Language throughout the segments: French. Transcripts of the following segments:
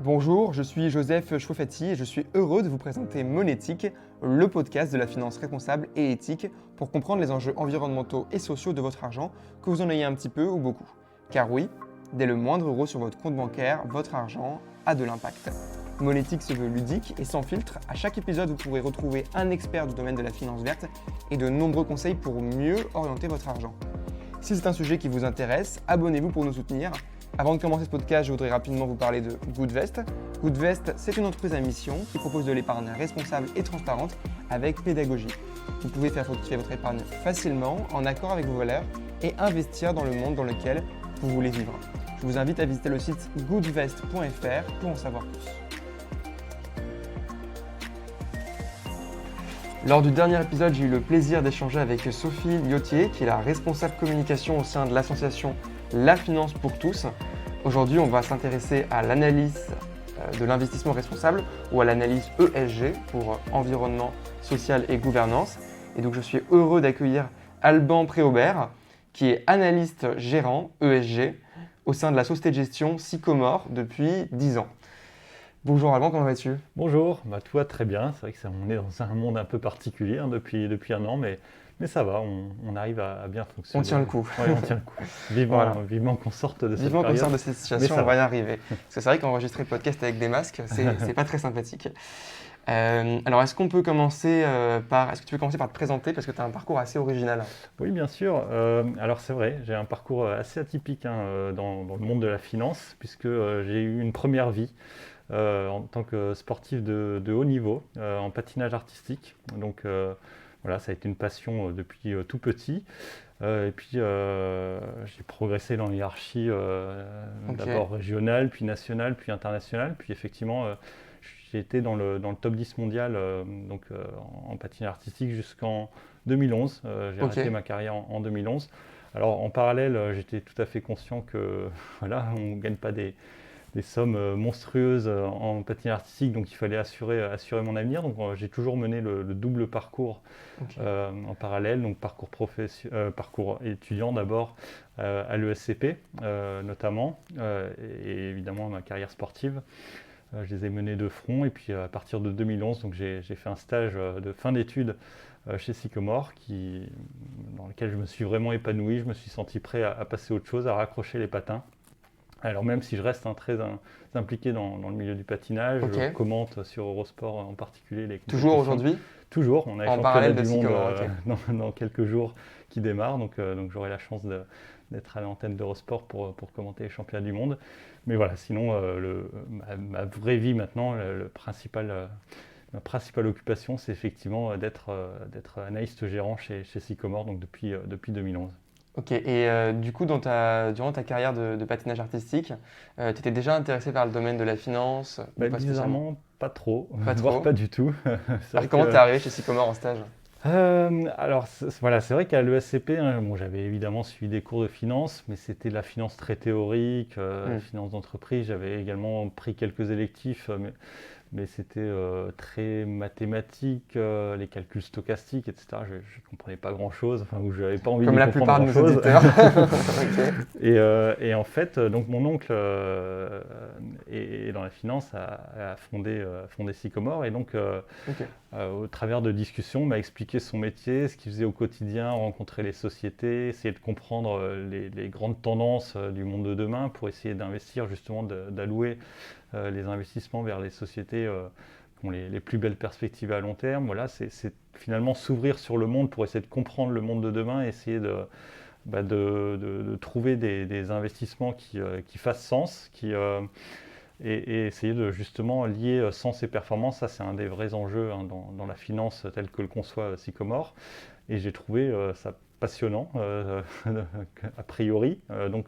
Bonjour, je suis Joseph Chouafati et je suis heureux de vous présenter Monétique, le podcast de la finance responsable et éthique pour comprendre les enjeux environnementaux et sociaux de votre argent, que vous en ayez un petit peu ou beaucoup. Car oui, dès le moindre euro sur votre compte bancaire, votre argent a de l'impact. Monétique se veut ludique et sans filtre. À chaque épisode, vous pourrez retrouver un expert du domaine de la finance verte et de nombreux conseils pour mieux orienter votre argent. Si c'est un sujet qui vous intéresse, abonnez-vous pour nous soutenir. Avant de commencer ce podcast, je voudrais rapidement vous parler de Goodvest. Goodvest, c'est une entreprise à mission qui propose de l'épargne responsable et transparente avec pédagogie. Vous pouvez faire fructifier votre épargne facilement, en accord avec vos valeurs, et investir dans le monde dans lequel vous voulez vivre. Je vous invite à visiter le site goodvest.fr pour en savoir plus. Lors du dernier épisode, j'ai eu le plaisir d'échanger avec Sophie Liotier, qui est la responsable communication au sein de l'association La Finance pour tous. Aujourd'hui, on va s'intéresser à l'analyse de l'investissement responsable ou à l'analyse ESG pour environnement, social et gouvernance. Et donc, je suis heureux d'accueillir Alban Préaubert, qui est analyste gérant ESG au sein de la société de gestion Sycomore depuis 10 ans. Bonjour Alban, comment vas-tu ? Bonjour, toi très bien, c'est vrai que on est dans un monde un peu particulier depuis un an, mais ça va, on arrive à bien fonctionner. On tient le coup. Oui, on tient le coup. Vivement qu'on sorte de cette Vivement qu'on période. sorte de cette situation, on va y arriver. Parce que c'est vrai qu'enregistrer le podcast avec des masques, c'est pas très sympathique. Alors, est-ce qu'on peut commencer est-ce que tu peux commencer par te présenter parce que tu as un parcours assez original ? Oui, bien sûr. Alors c'est vrai, j'ai un parcours assez atypique dans le monde de la finance, puisque j'ai eu une première vie en tant que sportif de haut niveau en patinage artistique. Donc voilà, ça a été une passion depuis tout petit. Et puis j'ai progressé dans l'hierarchie d'abord régionale, puis nationale, puis internationale. Puis effectivement, j'ai été dans le top 10 mondial en patinage artistique jusqu'en 2011. J'ai arrêté ma carrière en 2011. Alors en parallèle, j'étais tout à fait conscient que voilà, on ne gagne pas des sommes monstrueuses en patinage artistique, donc il fallait assurer mon avenir. Donc j'ai toujours mené le double parcours en parallèle, donc parcours étudiant d'abord à l'ESCP notamment, et évidemment ma carrière sportive. Je les ai menés de front, et puis à partir de 2011, donc j'ai fait un stage de fin d'études chez Sycomore, dans lequel je me suis vraiment épanoui. Je me suis senti prêt à passer à autre chose, à raccrocher les patins. Alors même si je reste très impliqué dans le milieu du patinage, je commente sur Eurosport en particulier les compétitions. Toujours aujourd'hui ? Toujours, on a les championnats du monde dans quelques jours qui démarrent, donc j'aurai la chance d'être à l'antenne d'Eurosport pour commenter les championnats du monde. Mais voilà, sinon ma vraie vie maintenant, ma principale occupation, c'est effectivement d'être analyste gérant chez Sycomore, donc depuis 2011. Ok, et du coup, durant ta carrière de patinage artistique, tu étais déjà intéressé par le domaine de la finance ? Bizarrement, pas trop, voire pas du tout. Alors, comment tu es arrivé chez Sycomore en stage ? Alors voilà, c'est vrai qu'à l'ESCP, j'avais évidemment suivi des cours de finance, mais c'était de la finance très théorique, finance d'entreprise. J'avais également pris quelques électifs, mais c'était très mathématique, les calculs stochastiques, etc. Je ne comprenais pas grand-chose, ou je n'avais pas envie de comprendre grand-chose. Comme la plupart de nos auditeurs. Et en fait, donc mon oncle est dans la finance, a fondé Sycomore, et donc au travers de discussions, m'a expliqué son métier, ce qu'il faisait au quotidien, rencontrer les sociétés, essayer de comprendre les grandes tendances du monde de demain pour essayer d'investir, justement, d'allouer les investissements vers les sociétés qui ont les plus belles perspectives à long terme. Voilà, c'est finalement s'ouvrir sur le monde pour essayer de comprendre le monde de demain et essayer de trouver des investissements qui fassent sens, et essayer de justement lier sens et performance. Ça, c'est un des vrais enjeux dans la finance telle que le conçoit Sycomore. Et j'ai trouvé ça passionnant, a priori. Donc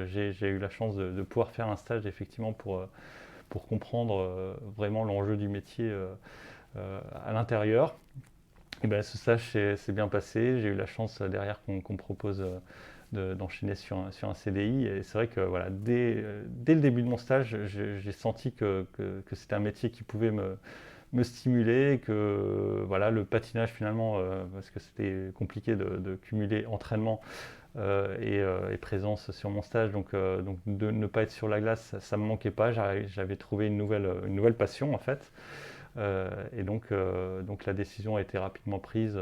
j'ai eu la chance de pouvoir faire un stage effectivement pour comprendre vraiment l'enjeu du métier à l'intérieur. Et ce stage s'est bien passé. J'ai eu la chance derrière qu'on me propose d'enchaîner sur un CDI. Et c'est vrai que voilà, dès le début de mon stage, j'ai senti que c'était un métier qui pouvait me stimuler, que voilà, le patinage finalement, parce que c'était compliqué de cumuler entraînement et présence sur mon stage. Donc de ne pas être sur la glace, ça ne me manquait pas. J'avais trouvé une nouvelle passion en fait. Donc la décision a été rapidement prise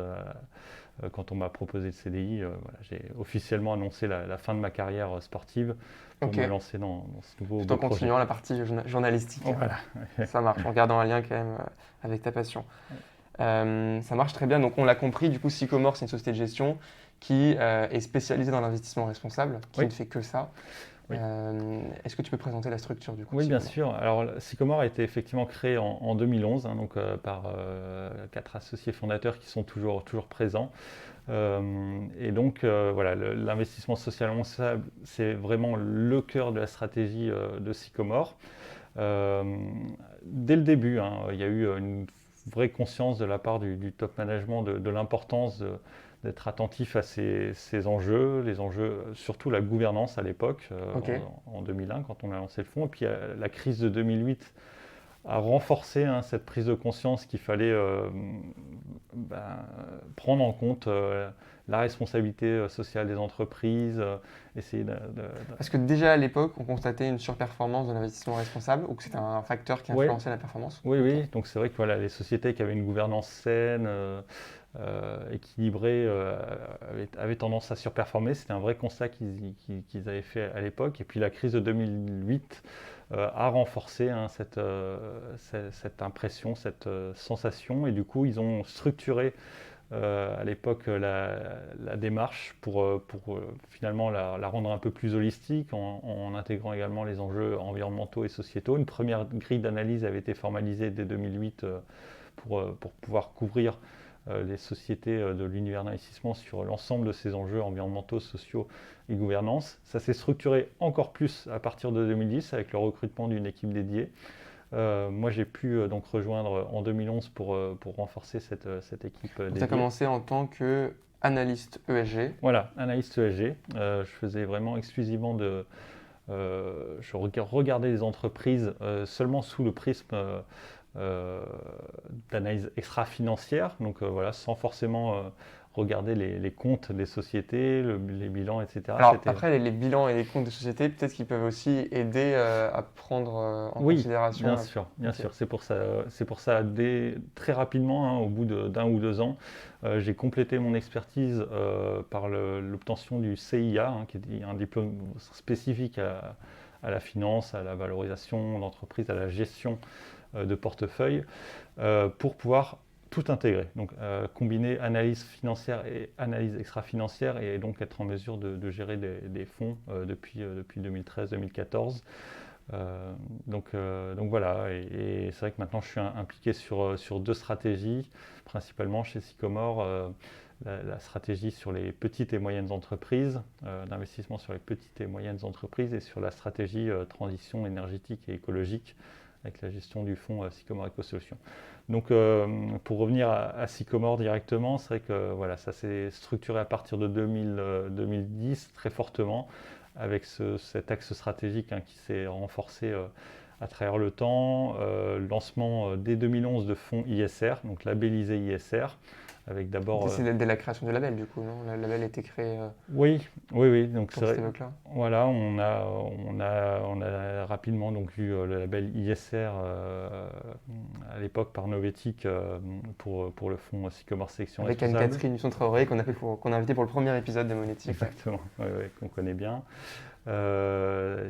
quand on m'a proposé le CDI. Voilà, j'ai officiellement annoncé la fin de ma carrière sportive pour me lancer dans ce nouveau Tout en projet. continuant la partie journalistique. Voilà. Ça marche, en gardant un lien quand même avec ta passion. Ça marche très bien. Donc on l'a compris, du coup Sycomore, c'est une société de gestion qui est spécialisée dans l'investissement responsable, qui ne fait que ça. Oui. Est-ce que tu peux présenter la structure du coup? Oui, bien sûr. Alors, Sycomore a été effectivement créé en 2011 par 4 associés fondateurs qui sont toujours présents. Et donc, voilà, l'investissement social responsable, c'est vraiment le cœur de la stratégie de Sycomore. Dès le début, il y a eu une vraie conscience de la part du top management de l'importance d'être attentif à ces enjeux, les enjeux, surtout la gouvernance à l'époque, en 2001 quand on a lancé le fonds. Et puis la crise de 2008 a renforcé cette prise de conscience qu'il fallait prendre en compte la responsabilité sociale des entreprises, essayer Parce que déjà à l'époque, on constatait une surperformance de l'investissement responsable ou que c'était un facteur qui influençait la performance? Oui. Donc c'est vrai que voilà, les sociétés qui avaient une gouvernance saine, équilibrée, avaient tendance à surperformer. C'était un vrai constat qu'ils avaient fait à l'époque. Et puis la crise de 2008 a renforcé cette impression, cette sensation. Et du coup, ils ont structuré à l'époque la démarche pour finalement la rendre un peu plus holistique en intégrant également les enjeux environnementaux et sociétaux. Une première grille d'analyse avait été formalisée dès 2008 pour pouvoir couvrir les sociétés de l'univers d'investissement sur l'ensemble de ces enjeux environnementaux, sociaux et gouvernance. Ça s'est structuré encore plus à partir de 2010 avec le recrutement d'une équipe dédiée. Moi, j'ai pu donc rejoindre en 2011 pour renforcer cette équipe dédiée. Tu as commencé en tant qu'analyste ESG. Voilà, analyste ESG. Je faisais vraiment exclusivement je regardais les entreprises seulement sous le prisme d'analyse extra-financière, donc voilà, sans forcément regarder les comptes des sociétés, les bilans, etc. Alors après, les bilans et les comptes des sociétés, peut-être qu'ils peuvent aussi aider à prendre en considération. Bien sûr. C'est pour ça, très rapidement, au bout d'1 ou 2 ans, j'ai complété mon expertise par l'obtention du CIA, qui est un diplôme spécifique à la finance, à la valorisation d'entreprise, à la gestion de portefeuille, pour pouvoir tout intégrer. Donc combiner analyse financière et analyse extra-financière et donc être en mesure de gérer des fonds depuis 2013-2014. Donc voilà, et c'est vrai que maintenant je suis impliqué sur 2 stratégies, principalement chez Sycomore, la stratégie sur les petites et moyennes entreprises, d'investissement sur les petites et moyennes entreprises, et sur la stratégie transition énergétique et écologique avec la gestion du fonds Sycomore Eco-Solutions. Donc pour revenir à Sycomore directement, c'est vrai que voilà, ça s'est structuré à partir de 2010 très fortement, avec cet axe stratégique qui s'est renforcé à travers le temps. Lancement dès 2011 de fonds ISR, donc labellisé ISR, avec d'abord... C'est dès la création du label, du coup, non? Le label a été créé Oui. Donc pour cette époque-là. Voilà, on a rapidement donc eu le label ISR à l'époque par Novetic pour le fonds Sycomore Sélection Responsable. Avec Anne-Catherine Husson-Traoré qu'on a invité pour le premier épisode de Monétique. Exactement, qu'on connaît bien.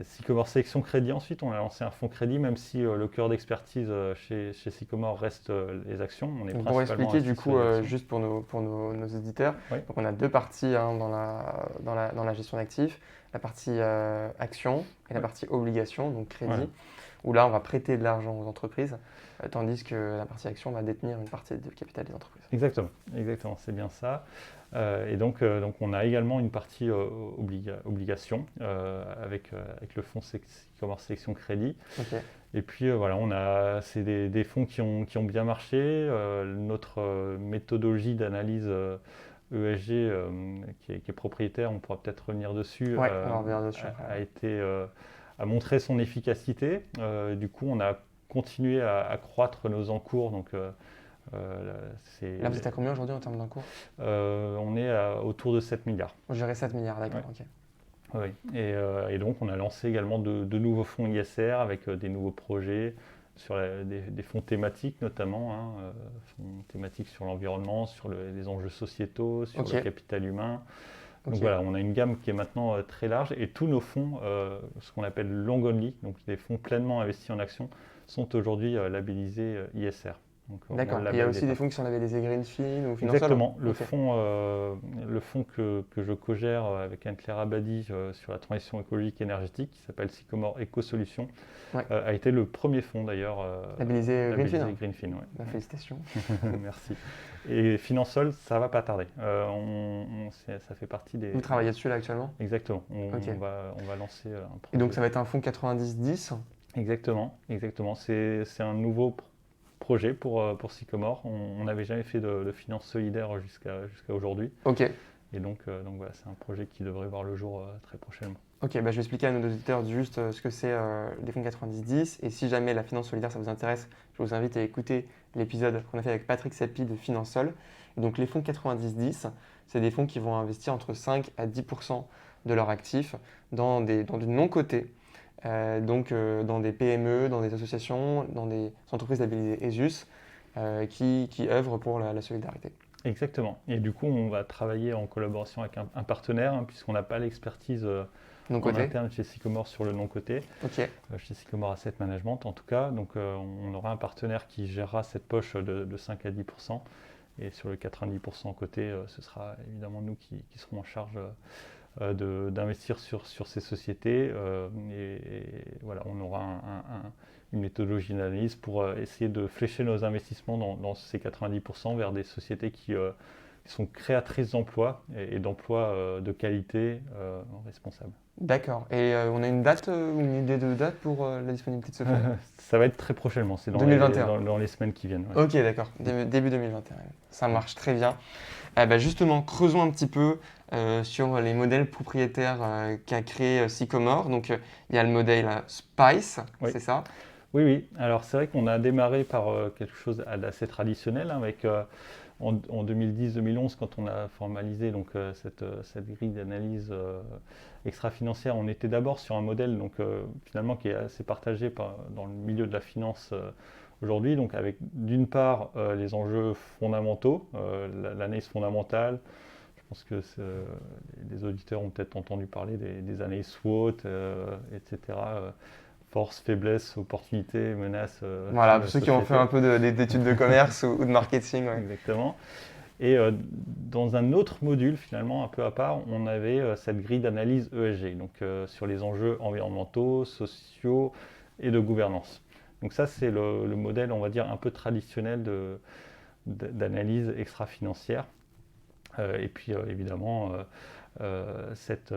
Sycomore Sélection Crédit, ensuite on a lancé un fonds crédit, même si le cœur d'expertise chez Sycomore reste les actions. Pour expliquer du coup, juste pour nos auditeurs, donc on a 2 parties dans la gestion d'actifs, la partie action et la partie obligation, donc crédit, où là on va prêter de l'argent aux entreprises, tandis que la partie action va détenir une partie du capital des entreprises. Exactement, c'est bien ça. Et donc on a également une partie obligation avec le fonds Sycomore Sélection Crédit. Okay. Et puis voilà, c'est des fonds qui ont bien marché. Notre méthodologie d'analyse ESG qui est propriétaire, on pourra peut-être revenir dessus, a montré son efficacité. Du coup, on a continué à croître nos encours, donc Là, vous êtes à combien aujourd'hui en termes d'encours? On est autour de 7 milliards. Je dirais 7 milliards, d'accord, Ouais. ok. Oui, et donc on a lancé également de nouveaux fonds ISR avec des nouveaux projets sur des fonds thématiques notamment, fonds thématiques sur l'environnement, sur les enjeux sociétaux, sur Ok. le capital humain. Donc Ok. voilà, on a une gamme qui est maintenant très large et tous nos fonds, ce qu'on appelle long only, donc des fonds pleinement investis en actions, sont aujourd'hui labellisés ISR. Donc, on a D'accord. le Et il y a label aussi d'État. des fonds qui sont labellisés Greenfin ou Finansol? Exactement. Ok. Le fonds que je co-gère avec Anne-Claire Abadi sur la transition écologique et énergétique, qui s'appelle Sycomore Eco Solutions, Ouais. a été le premier fonds d'ailleurs Labellisé labellisé Greenfin? Greenfin. Ouais. Bah, félicitations. Merci. Et Finansol, ça va pas tarder. Ça fait partie des. Vous travaillez dessus là actuellement? Exactement. Ok. On va lancer un Et projet. donc ça va être un fonds 90-10? Exactement. C'est un nouveau projet pour Sycomore. On n'avait jamais fait de finance solidaire jusqu'à aujourd'hui. Ok. Et donc voilà, c'est un projet qui devrait voir le jour très prochainement. Ok, bah je vais expliquer à nos auditeurs juste ce que c'est les fonds 90-10. Et si jamais la finance solidaire ça vous intéresse, je vous invite à écouter l'épisode qu'on a fait avec Patrick Sappi de Finansol. Et donc les fonds 90-10, c'est des fonds qui vont investir entre 5 à 10% de leurs actifs dans du non-coté. Donc dans des PME, dans des associations, dans des entreprises labellisées ESUS qui œuvrent pour la solidarité. Exactement. Et du coup, on va travailler en collaboration avec un partenaire, puisqu'on n'a pas l'expertise en Non-coté? interne chez Sycomore sur le non-coté, Ok, chez Sycomore Asset Management en tout cas. Donc on aura un partenaire qui gérera cette poche de 5 à 10%. Et sur le 90% côté, ce sera évidemment nous qui serons en charge d'investir sur ces sociétés. Et voilà, on aura une méthodologie d'analyse pour essayer de flécher nos investissements dans ces 90% vers des sociétés qui sont créatrices d'emplois et d'emplois de qualité responsables. d'accord. Et on a une date ou une idée de date pour la disponibilité de ce fonds? Ça va être très prochainement, c'est 2021. dans les semaines qui viennent. Ouais. Ok, d'accord. Début 2021. Ça marche très bien. Bah justement, creusons un petit peu sur les modèles propriétaires qu'a créé Sycomore. Donc, il y a le modèle SPICE, Oui. c'est ça? Oui. Alors c'est vrai qu'on a démarré par quelque chose d'assez traditionnel avec en 2010-2011 quand on a formalisé donc cette grille d'analyse extra-financière. On était d'abord sur un modèle donc finalement qui est assez partagé dans le milieu de la finance aujourd'hui. Donc avec d'une part les enjeux fondamentaux, l'analyse fondamentale. Je pense que les auditeurs ont peut-être entendu parler des analyses SWOT, etc. Force, faiblesse, opportunité, menace. Voilà, pour ceux qui ont fait un peu d'études de commerce ou de marketing. Ouais. Exactement. Et dans un autre module, finalement, un peu à part, on avait cette grille d'analyse ESG, donc sur les enjeux environnementaux, sociaux et de gouvernance. Donc ça, c'est le modèle, on va dire, un peu traditionnel d'analyse extra-financière. Et puis, évidemment, cette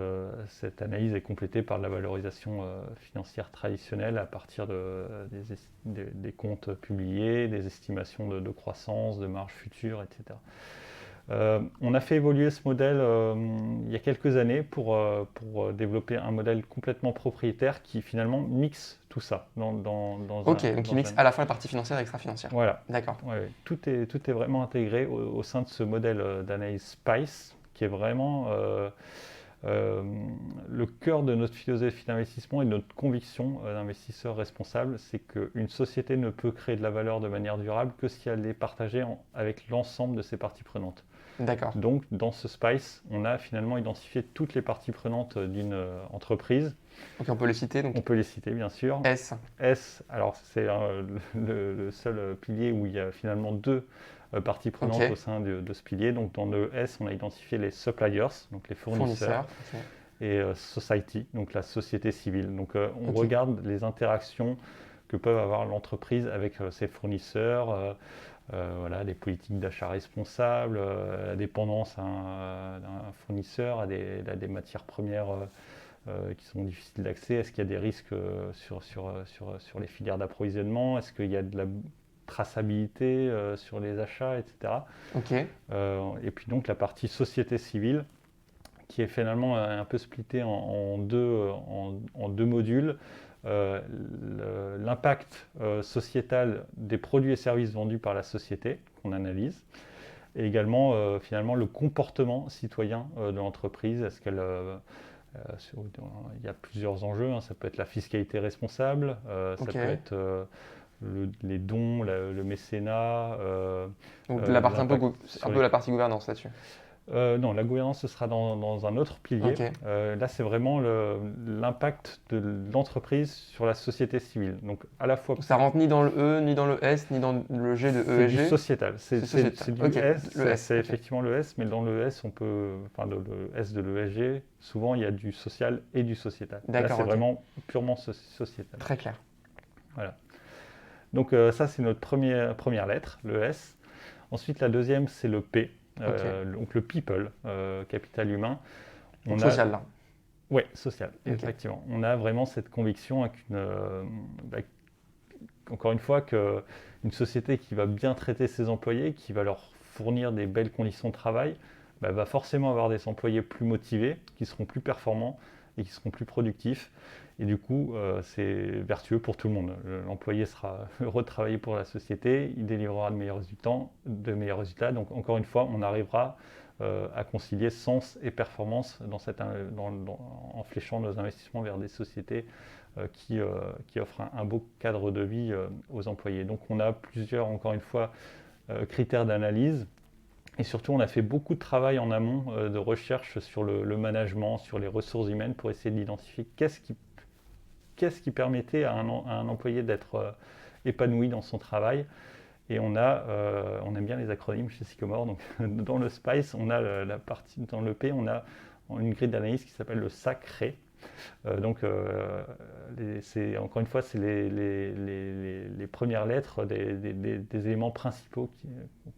analyse est complétée par la valorisation financière traditionnelle à partir des comptes publiés, des estimations de croissance, de marge future, etc. On a fait évoluer ce modèle il y a quelques années pour développer un modèle complètement propriétaire qui finalement mixe tout ça. Donc il mixe à la fois la partie financière et extra-financière. Voilà. D'accord. Ouais. Tout est vraiment intégré au sein de ce modèle d'analyse SPICE qui est vraiment le cœur de notre philosophie d'investissement et de notre conviction d'investisseur responsable. C'est qu'une société ne peut créer de la valeur de manière durable que si elle est partagée avec l'ensemble de ses parties prenantes. D'accord. Donc, dans ce SPICE, on a finalement identifié toutes les parties prenantes d'une entreprise. Ok, on peut les citer. Donc on peut les citer, bien sûr. S. Alors c'est le seul pilier où il y a finalement deux parties prenantes au sein de ce pilier. Donc, dans le S, on a identifié les suppliers, donc les fournisseurs. Et society, donc la société civile. Donc, on regarde les interactions que peuvent avoir l'entreprise avec ses fournisseurs. Voilà, les politiques d'achat responsable, la dépendance à un fournisseur, à des matières premières qui sont difficiles d'accès. Est-ce qu'il y a des risques sur les filières d'approvisionnement? Est-ce qu'il y a de la traçabilité sur les achats, etc. Et puis donc la partie société civile, qui est finalement un peu splittée en deux modules. L'impact sociétal des produits et services vendus par la société, qu'on analyse. Et également, finalement, le comportement citoyen de l'entreprise. Est-ce qu'elle... il y a plusieurs enjeux, hein. Ça peut être la fiscalité responsable, ça peut être les dons, le mécénat. Donc la partie un peu la partie gouvernance là-dessus. Non, la gouvernance, ce sera dans un autre pilier. Là, c'est vraiment l'impact de l'entreprise sur la société civile. Donc, à la fois... Ça rentre ni dans le E, ni dans le S, ni dans le G de ESG. C'est du sociétal. C'est du S, c'est effectivement le S, mais dans le S, le S de l'ESG, souvent, il y a du social et du sociétal. Là, c'est vraiment purement sociétal. Très clair. Voilà. Donc, ça, c'est notre première lettre, le S. Ensuite, la deuxième, c'est le P. Donc le people, capital humain. Social là. Oui, social, effectivement. On a vraiment cette conviction encore une fois, qu'une société qui va bien traiter ses employés, qui va leur fournir des belles conditions de travail, va forcément avoir des employés plus motivés, qui seront plus performants et qui seront plus productifs. Et du coup, c'est vertueux pour tout le monde. L'employé sera heureux de travailler pour la société, il délivrera de meilleurs résultats. Donc, encore une fois, on arrivera à concilier sens et performance en fléchant nos investissements vers des sociétés qui offrent un beau cadre de vie aux employés. Donc, on a plusieurs, encore une fois, critères d'analyse. Et surtout, on a fait beaucoup de travail en amont de recherche sur le management, sur les ressources humaines pour essayer d'identifier qu'est-ce qui permettait à un employé d'être épanoui dans son travail. Et on aime bien les acronymes chez Sycomore. Donc, dans le SPICE, on a la partie, dans le P, on a une grille d'analyse qui s'appelle le SACRE. Encore une fois, c'est les premières lettres des éléments principaux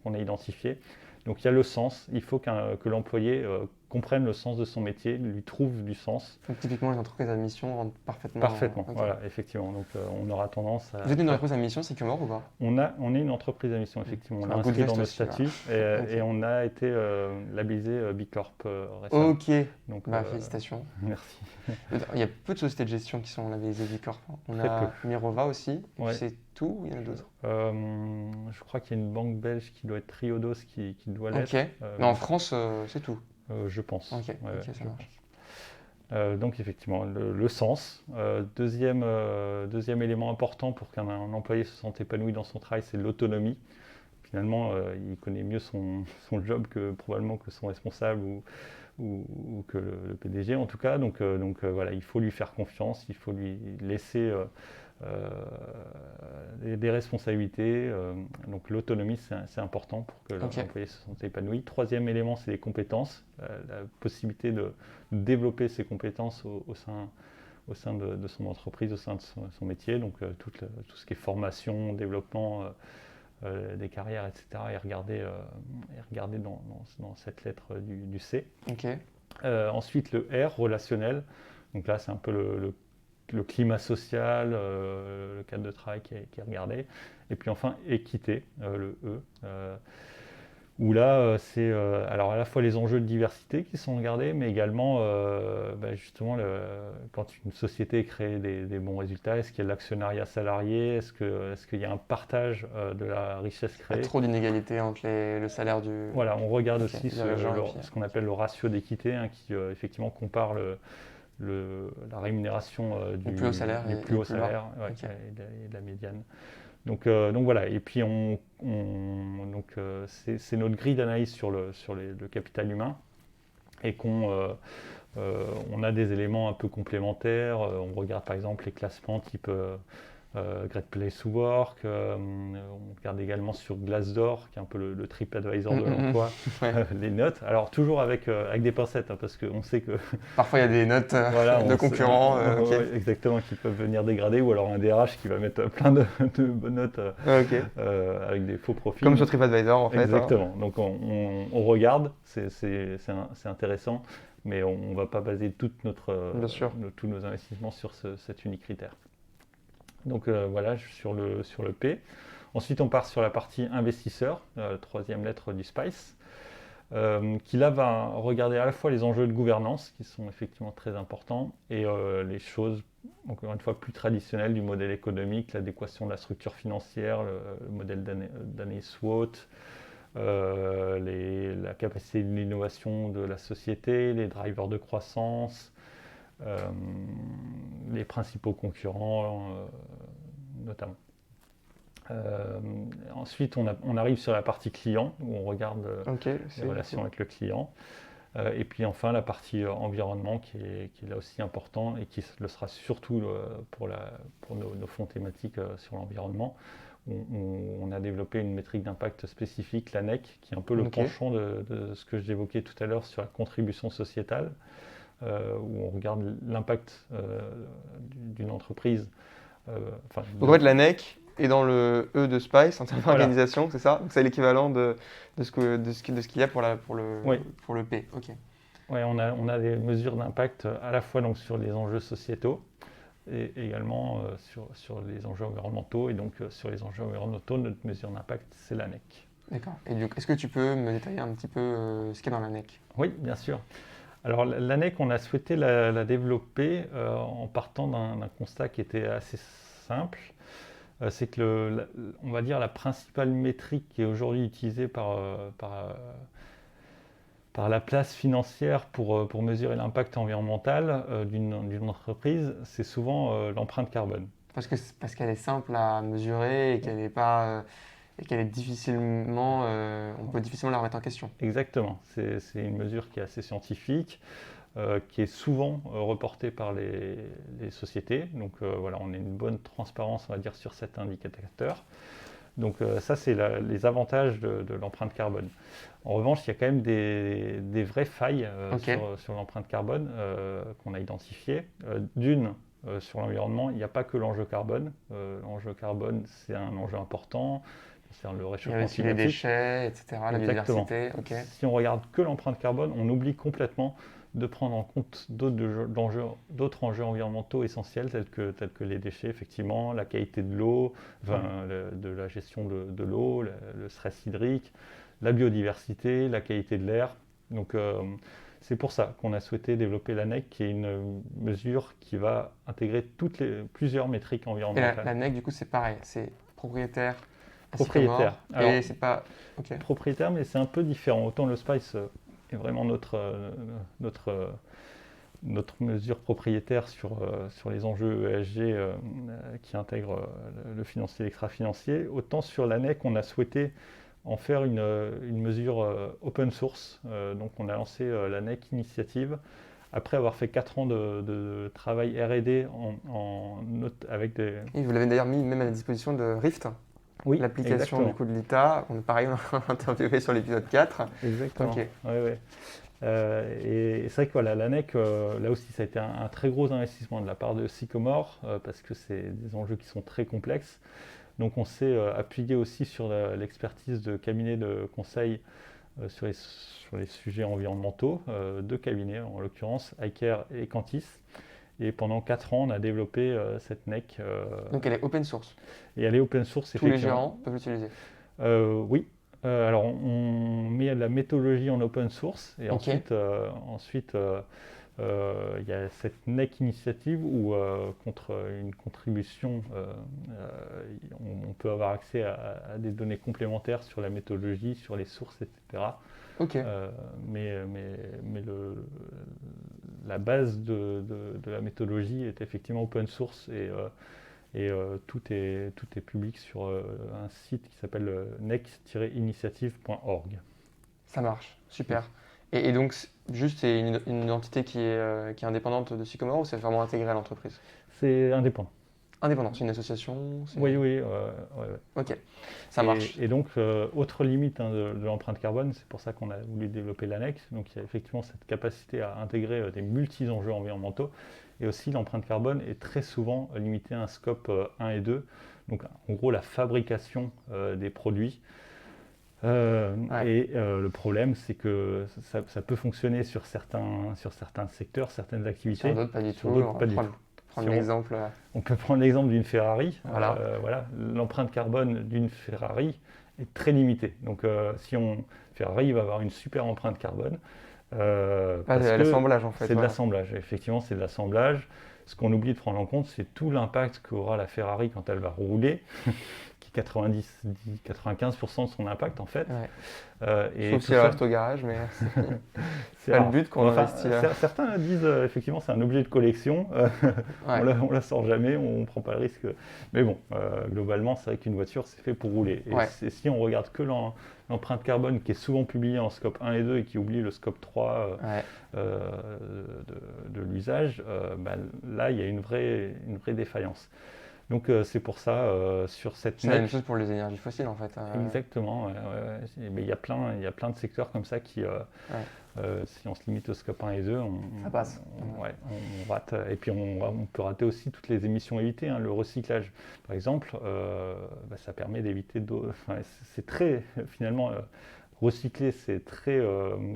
qu'on a identifiés. Donc il y a le sens, il faut que l'employé comprenne le sens de son métier, lui trouve du sens. Donc typiquement les entreprises à mission rentrent parfaitement. Parfaitement, voilà, effectivement. Donc on aura tendance à... Vous êtes une entreprise à mission, Sycomore ou pas? On est une entreprise à mission, effectivement. On l'a inscrit dans nos statuts et on a été labellisé B Corp récemment. Ok, donc, félicitations. Merci. Il y a peu de sociétés de gestion qui sont labellisées B Corp. On a Mirova aussi, et c'est tout ou il y en a d'autres? Je crois qu'il y a une banque belge qui doit être Triodos qui doit l'être. Ok, mais en France, c'est tout. Je pense. Ok, ça marche. Donc effectivement, le sens. Deuxième élément important pour qu'un employé se sente épanoui dans son travail, c'est l'autonomie. Finalement, il connaît mieux son job probablement que son responsable ou que le PDG en tout cas. Donc voilà, il faut lui faire confiance, il faut lui laisser des responsabilités. Donc l'autonomie, c'est important pour que l'employé se sente épanoui. Troisième élément, c'est les compétences, la possibilité de développer ses compétences au sein de son entreprise, au sein de son métier. Donc tout ce qui est formation, développement des carrières, etc. est regardé dans cette lettre du C. Ensuite, le R, relationnel. Donc là, c'est un peu le climat social, le cadre de travail qui est regardé. Et puis enfin, équité, le E, où là, c'est alors à la fois les enjeux de diversité qui sont regardés, mais également justement quand une société crée des bons résultats, est-ce qu'il y a de l'actionnariat salarié, est-ce qu'il y a un partage de la richesse créée? Il y a trop d'inégalités entre le salaire du... Voilà, on regarde aussi ce qu'on appelle le ratio d'équité, qui effectivement compare la rémunération du plus haut salaire et de la médiane. Donc voilà, et puis c'est notre grille d'analyse sur le capital humain et qu'on a des éléments un peu complémentaires. On regarde par exemple les classements type Great Place to Work, on regarde également sur Glassdoor, qui est un peu le TripAdvisor de l'emploi, les notes. Alors toujours avec des pincettes, parce qu'on sait que... Parfois il y a des notes de concurrents. Exactement, qui peuvent venir dégrader, ou alors un DRH qui va mettre plein de bonnes notes avec des faux profils. Comme sur TripAdvisor en fait. Exactement, donc on regarde, c'est intéressant, mais on ne va pas baser tous nos investissements sur cet unique critère. Donc voilà, sur le P. Ensuite, on part sur la partie investisseur, troisième lettre du SPICE, qui là va regarder à la fois les enjeux de gouvernance, qui sont effectivement très importants, et les choses, encore une fois, plus traditionnelles du modèle économique, l'adéquation de la structure financière, le modèle d'année SWOT, la capacité de l'innovation de la société, les drivers de croissance, les principaux concurrents notamment. Ensuite, on arrive sur la partie client, où on regarde les relations avec le client. Et puis enfin, la partie environnement, qui est là aussi important et qui le sera surtout pour nos fonds thématiques sur l'environnement. On a développé une métrique d'impact spécifique, la NEC, qui est un peu le penchant de ce que j'évoquais tout à l'heure sur la contribution sociétale, où on regarde l'impact d'une entreprise. Donc en fait, la NEC est dans le E de Spice en termes d'organisation, c'est ça? Donc c'est l'équivalent de ce qu'il y a pour le P. Ok. Ouais, on a des mesures d'impact à la fois donc, sur les enjeux sociétaux et également sur les enjeux environnementaux. Et donc sur les enjeux environnementaux, notre mesure d'impact, c'est la NEC. D'accord. Et donc, est-ce que tu peux me détailler un petit peu ce qu'il y a dans la NEC? Oui, bien sûr. Alors la NEC, on a souhaité la développer en partant d'un constat qui était assez simple. C'est que on va dire la principale métrique qui est aujourd'hui utilisée par la place financière pour mesurer l'impact environnemental d'une entreprise, c'est souvent l'empreinte carbone. Parce qu'elle est simple à mesurer et qu'elle est pas et qu'elle est difficilement, on peut difficilement la remettre en question. Exactement. C'est une mesure qui est assez scientifique, qui est souvent reportée par les sociétés. Donc voilà, on a une bonne transparence, on va dire, sur cet indicateur. Donc ça, c'est les avantages de l'empreinte carbone. En revanche, il y a quand même des vraies failles sur l'empreinte carbone qu'on a identifiées. D'une, sur l'environnement, il n'y a pas que l'enjeu carbone. L'enjeu carbone, c'est un enjeu important. C'est le réchauffement climatique. Il y a aussi les déchets, etc., la biodiversité. Si on regarde que l'empreinte carbone, on oublie complètement de prendre en compte d'autres enjeux environnementaux essentiels tels que les déchets, effectivement, la qualité de l'eau, de la gestion de l'eau, le stress hydrique, la biodiversité, la qualité de l'air. Donc c'est pour ça qu'on a souhaité développer la NEC, qui est une mesure qui va intégrer plusieurs métriques environnementales. Et la NEC, du coup, c'est pareil, c'est propriétaire. Alors, et c'est pas propriétaire, mais c'est un peu différent. Autant le SPICE est vraiment notre mesure propriétaire sur les enjeux ESG qui intègrent le financier et l'extra-financier, autant sur la NEC, on a souhaité en faire une mesure open source. Donc on a lancé la NEC Initiative après avoir fait 4 ans de travail R&D avec des... Et vous l'avez d'ailleurs mis même à la disposition de Rift. Oui, l'application du coup de l'ITA, pareil, on l'a interviewé sur l'épisode 4. Exactement. Ouais. Et c'est vrai que voilà, la NEC, là aussi, ça a été un très gros investissement de la part de Sycomore, parce que c'est des enjeux qui sont très complexes. Donc on s'est appuyé aussi sur l'expertise de cabinets de conseil sur les sujets environnementaux, 2 cabinets, en l'occurrence, iCare et Cantis. Et pendant 4 ans, on a développé cette NEC. Donc elle est open source. Et elle est open source, effectivement. Tous les gérants peuvent l'utiliser. Oui. Alors on met la méthodologie en open source. Et ensuite, il y a cette NEC initiative où, contre une contribution, on peut avoir accès à des données complémentaires sur la méthodologie, sur les sources, etc. Mais la base de la méthodologie est effectivement open source et tout est public sur un site qui s'appelle next-initiative.org. Ça marche, super. Et donc, juste, c'est une entité qui est indépendante de Sycomore ou c'est vraiment intégré à l'entreprise? C'est indépendant. Indépendant, c'est une association? Oui. Ok, ça marche. Et donc, autre limite de l'empreinte carbone, c'est pour ça qu'on a voulu développer l'annexe. Donc, il y a effectivement cette capacité à intégrer des multi-enjeux environnementaux. Et aussi, l'empreinte carbone est très souvent limitée à un scope 1 et 2. Donc, en gros, la fabrication des produits. Et le problème, c'est que ça peut fonctionner sur certains secteurs, certaines activités. Sur d'autres, pas du tout. On peut prendre l'exemple d'une Ferrari. Voilà. L'empreinte carbone d'une Ferrari est très limitée. Donc, Ferrari va avoir une super empreinte carbone. C'est l'assemblage en fait. C'est de l'assemblage. Effectivement, c'est de l'assemblage. Ce qu'on oublie de prendre en compte, c'est tout l'impact qu'aura la Ferrari quand elle va rouler. qui est 95% de son impact en fait. Et sauf si elle reste au garage, mais c'est pas le but qu'on investit là. Certains disent effectivement c'est un objet de collection, on la sort jamais, on prend pas le risque. Mais bon, globalement c'est vrai qu'une voiture c'est fait pour rouler. Et si on regarde que l'empreinte carbone qui est souvent publiée en scope 1 et 2 et qui oublie le scope 3 de l'usage, là il y a une vraie défaillance. Donc c'est pour ça, sur cette c'est la même chose pour les énergies fossiles en fait. Exactement, mais il y a plein de secteurs comme ça qui, si on se limite au scope 1 et 2, ça passe. On rate. Et puis on peut rater aussi toutes les émissions évitées. Le recyclage, par exemple, ça permet d'éviter c'est très, finalement, recycler, c'est très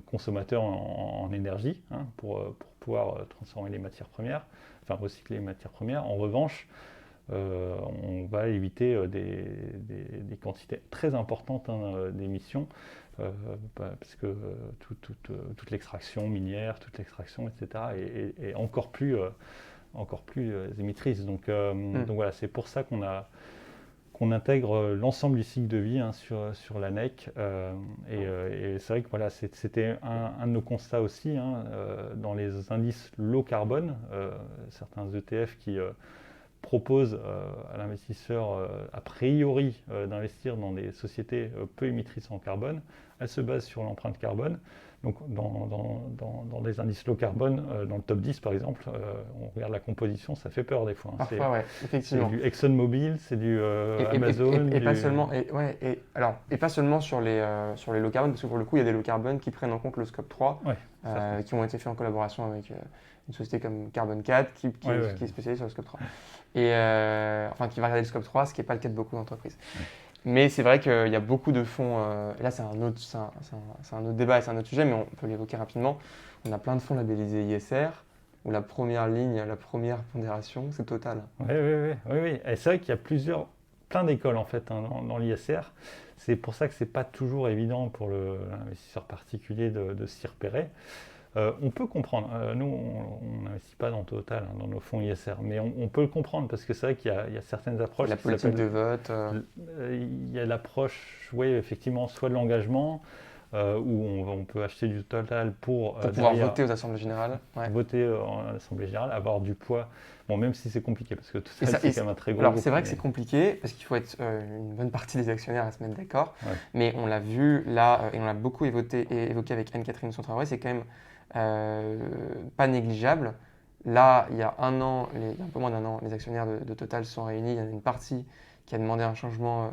consommateur en énergie pour pouvoir transformer les matières premières, enfin recycler les matières premières. En revanche, on va éviter des quantités très importantes d'émissions parce que toute l'extraction minière, toute l'extraction, etc. est encore plus émettrice. Donc voilà, c'est pour ça qu'on intègre l'ensemble du cycle de vie sur l'ANEC. Et c'est vrai que voilà, c'était un de nos constats aussi dans les indices low carbone, certains ETF qui propose à l'investisseur a priori d'investir dans des sociétés peu émettrices en carbone. Elle se base sur l'empreinte carbone. Donc dans des indices low carbone, dans le top 10 par exemple, on regarde la composition, ça fait peur des fois. Parfois, effectivement. C'est du ExxonMobil, c'est du Amazon. Et pas seulement, et pas seulement sur les low carbone, parce que pour le coup, il y a des low carbone qui prennent en compte le scope 3, qui ont été faits en collaboration avec une société comme Carbon 4 qui est spécialisée sur le scope 3. Et qui va regarder le scope 3, ce qui n'est pas le cas de beaucoup d'entreprises. Mais c'est vrai qu'il y a beaucoup de fonds, et là c'est un autre débat et c'est un autre sujet, mais on peut l'évoquer rapidement. On a plein de fonds labellisés ISR, où la première ligne, la première pondération, c'est Total. Oui. Et c'est vrai qu'il y a plein d'écoles en fait dans l'ISR. C'est pour ça que c'est pas toujours évident pour l'investisseur particulier de s'y repérer. On peut comprendre, nous on n'investit pas dans Total, dans nos fonds ISR, mais on peut le comprendre parce que c'est vrai qu'il y a certaines approches. La politique de vote. Il y a l'approche, effectivement, soit de l'engagement, où on peut acheter du Total pour pouvoir voter aux assemblées générales. Voter en assemblée générale, avoir du poids, même si c'est compliqué parce que Total c'est quand même un très gros Alors groupe, c'est vrai que c'est compliqué parce qu'il faut être une bonne partie des actionnaires à se mettre d'accord, mais on l'a vu là et on l'a beaucoup évoqué avec Anne-Catherine Son-Traoré, c'est quand même pas négligeable. Là, il y a un peu moins d'un an, les actionnaires de Total se sont réunis. Il y en a une partie qui a demandé un changement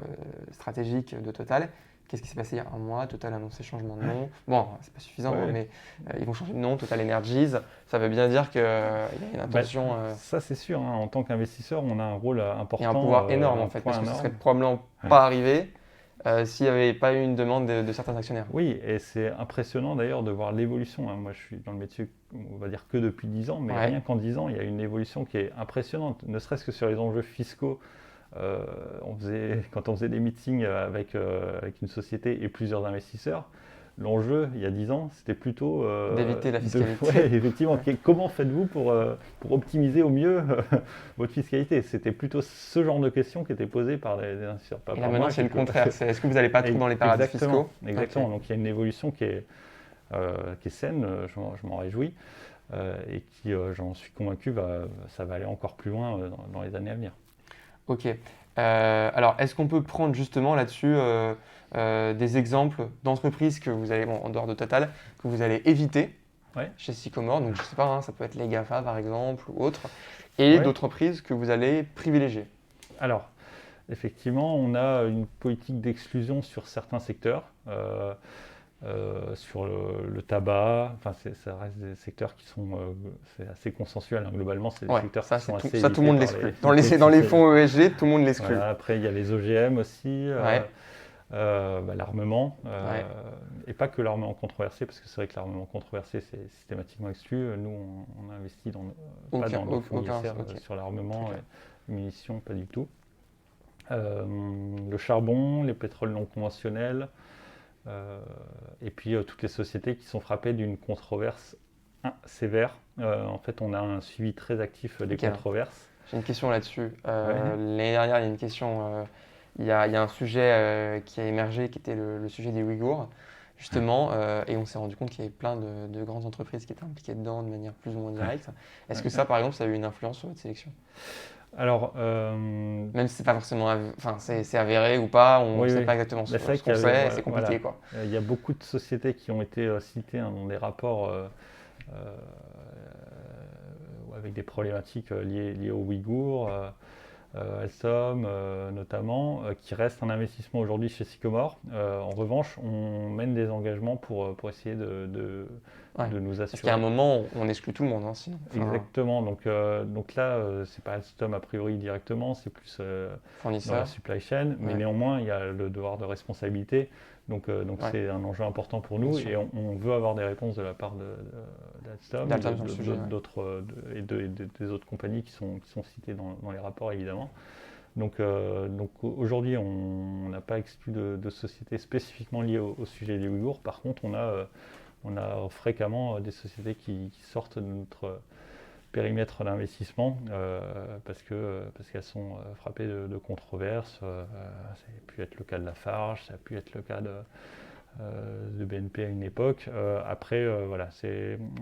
stratégique de Total. Qu'est-ce qui s'est passé il y a un mois? Total a annoncé changement de nom. Bon, c'est pas suffisant, mais ils vont changer de nom, Total Energies. Ça veut bien dire qu'il y a une intention. Ça, c'est sûr. En tant qu'investisseur, on a un rôle important. Il y a un pouvoir énorme en fait, parce que ça serait probablement pas arrivé s'il n'y avait pas eu une demande de certains actionnaires. Oui, et c'est impressionnant d'ailleurs de voir l'évolution. Moi, je suis dans le métier, on va dire que depuis 10 ans, mais rien qu'en 10 ans, il y a une évolution qui est impressionnante, ne serait-ce que sur les enjeux fiscaux. Quand on faisait des meetings avec une société et plusieurs investisseurs, l'enjeu, il y a 10 ans, c'était plutôt d'éviter la fiscalité. Effectivement, comment faites-vous pour optimiser au mieux votre fiscalité? C'était plutôt ce genre de questions qui étaient posées par des investisseurs. Et là maintenant, c'est le contraire. Est-ce que vous n'allez pas trop dans les paradis fiscaux? Exactement. Donc il y a une évolution qui est saine, je m'en réjouis, et qui, j'en suis convaincu, ça va aller encore plus loin dans les années à venir. Ok. Alors, est-ce qu'on peut prendre justement là-dessus des exemples d'entreprises que vous allez, en dehors de Total, que vous allez éviter chez Sycomore? Donc, je ne sais pas, ça peut être les GAFA par exemple ou autres, et d'autres entreprises que vous allez privilégier. Alors, effectivement, on a une politique d'exclusion sur certains secteurs. Sur le tabac, ça reste des secteurs qui sont c'est assez consensuel. Globalement, c'est des secteurs qui sont assez. Ça, tout le monde l'exclut. Dans les fonds ESG, tout le monde l'exclut. Après, il y a les OGM aussi, l'armement, et pas que l'armement controversé, parce que c'est vrai que l'armement controversé, c'est systématiquement exclu. Nous, on investit pas dans le fonds ISR sur l'armement, les munitions, pas du tout. Le charbon, les pétroles non conventionnels. Et puis toutes les sociétés qui sont frappées d'une controverse sévère. En fait, on a un suivi très actif des controverses. J'ai une question là-dessus. L'année dernière, il y a une question il y a un sujet qui a émergé qui était le sujet des Ouïghours, justement, et on s'est rendu compte qu'il y avait plein de grandes entreprises qui étaient impliquées dedans de manière plus ou moins directe. Est-ce que ça, par exemple, ça a eu une influence sur votre sélection? Alors, Même si c'est pas forcément, enfin, c'est avéré ou pas, on ne oui, sait oui. pas exactement C'est vrai ce qu'on qu'il y avait, sait, c'est compliqué, voilà, quoi. il y a beaucoup de sociétés qui ont été citées dans des rapports euh, avec des problématiques liées aux Ouïghours, Alstom notamment, qui reste un investissement aujourd'hui chez Sycomore. En revanche, on mène des engagements pour essayer de Ouais. nous Parce assurer. qu'à un moment, on exclut tout le monde, hein, sinon. Enfin, Exactement. Donc là, c'est pas Alstom a priori directement, c'est plus dans la fournisseur. supply chain, mais Ouais. néanmoins, il y a le devoir de responsabilité. Donc Ouais. c'est un enjeu important pour Bien nous sûr. et on veut avoir des réponses de la part d'Alstom, D'Alstom sur le sujet, ouais. d'autres des autres compagnies qui sont citées dans les rapports évidemment. Donc aujourd'hui, on n'a pas exclu de sociétés spécifiquement liées au sujet des Ouïghours. Par contre, on a fréquemment des sociétés qui sortent de notre périmètre d'investissement parce qu'elles sont frappées de controverses. Ça a pu être le cas de Lafarge, ça a pu être le cas de BNP à une époque. Après, voilà,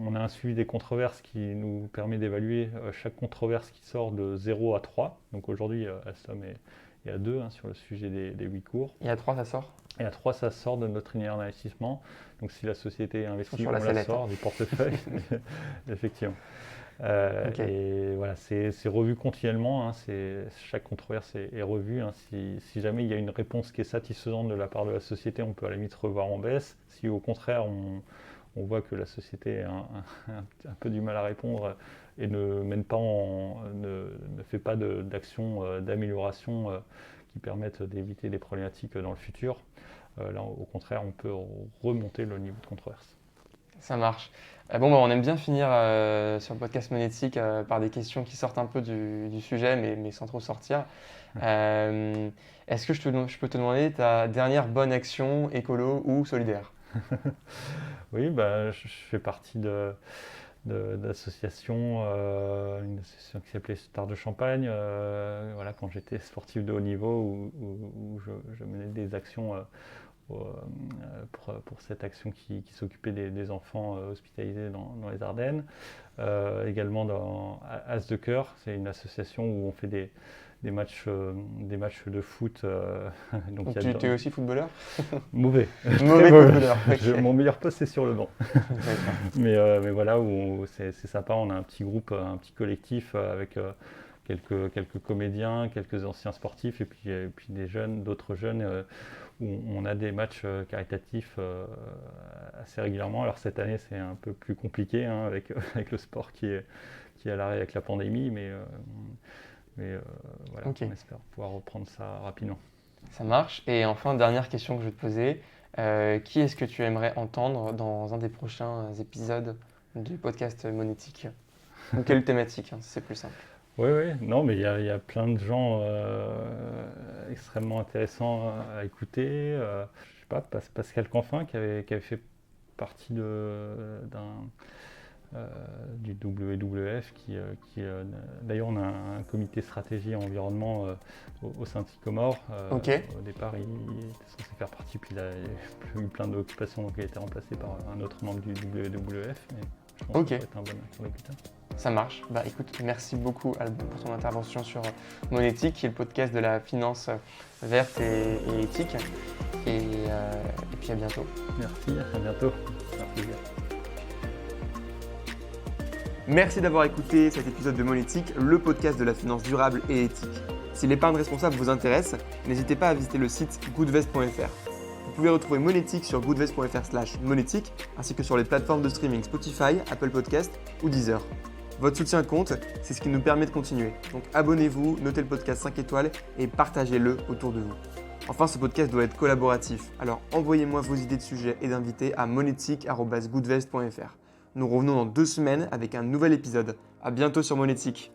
on a un suivi des controverses qui nous permet d'évaluer chaque controverse qui sort de 0 à 3. Donc aujourd'hui, Alstom est à 2 sur le sujet des Ouïghours. Et à 3, ça sort? Et à 3, ça sort de notre univers d'investissement. Donc si la société investit, Sur on la la sellette, sort du portefeuille, effectivement. Ok. Et voilà, c'est revu continuellement, chaque controverse est revue. Si jamais il y a une réponse qui est satisfaisante de la part de la société, on peut à la limite revoir en baisse. Si au contraire, on voit que la société a un peu du mal à répondre et ne fait pas d'action d'amélioration qui permettent d'éviter des problématiques dans le futur, là au contraire, on peut remonter le niveau de controverse. Ça marche. Bon, bah, on aime bien finir sur le podcast monétique par des questions qui sortent un peu du sujet, mais sans trop sortir. Est-ce que je peux te demander ta dernière bonne action écolo ou solidaire? Oui, bah, je fais partie d'associations, une association qui s'appelait Star de Champagne, voilà, quand j'étais sportif de haut niveau, où je menais des actions pour cette action qui s'occupait des enfants hospitalisés dans les Ardennes. Également dans As de Cœur, c'est une association où on fait des matchs de foot. Donc tu es aussi footballeur? Mauvais. Mauvais footballeur. Ok. Mon meilleur poste, c'est sur le banc. D'accord. Mais voilà, où c'est sympa. On a un petit groupe, un petit collectif avec quelques comédiens, quelques anciens sportifs et puis d'autres jeunes où on a des matchs caritatifs assez régulièrement. Alors cette année, c'est un peu plus compliqué avec le sport qui est à l'arrêt avec la pandémie, mais voilà, Ok. on espère pouvoir reprendre ça rapidement. Ça marche. Et enfin, dernière question que je vais te poser. Qui est-ce que tu aimerais entendre dans un des prochains épisodes du podcast monétique? Ou quelle thématique, si c'est plus simple? Oui, non, mais il y a plein de gens extrêmement intéressants à écouter. Je sais pas, Pascal Canfin qui avait fait partie du WWF, d'ailleurs on a un comité stratégie environnement au sein de Sycomore. Ok. Au départ il était censé faire partie, puis il a eu plein d'occupations, donc il a été remplacé par un autre membre du WWF, mais je pense que ça peut être un bon interlocuteur. Ça marche. Bah écoute, merci beaucoup Alban pour ton intervention sur Monétique, qui est le podcast de la finance verte et éthique. Et puis à bientôt. Merci, à bientôt. Merci. Merci d'avoir écouté cet épisode de Monétique, le podcast de la finance durable et éthique. Si l'épargne responsable vous intéresse, n'hésitez pas à visiter le site goodvest.fr. Vous pouvez retrouver Monétique sur goodvest.fr/monétique, ainsi que sur les plateformes de streaming Spotify, Apple Podcast ou Deezer. Votre soutien compte, c'est ce qui nous permet de continuer. Donc abonnez-vous, notez le podcast 5 étoiles et partagez-le autour de vous. Enfin, ce podcast doit être collaboratif, alors envoyez-moi vos idées de sujets et d'invités à monétique@goodvest.fr. Nous revenons dans 2 semaines avec un nouvel épisode. À bientôt sur Monétique.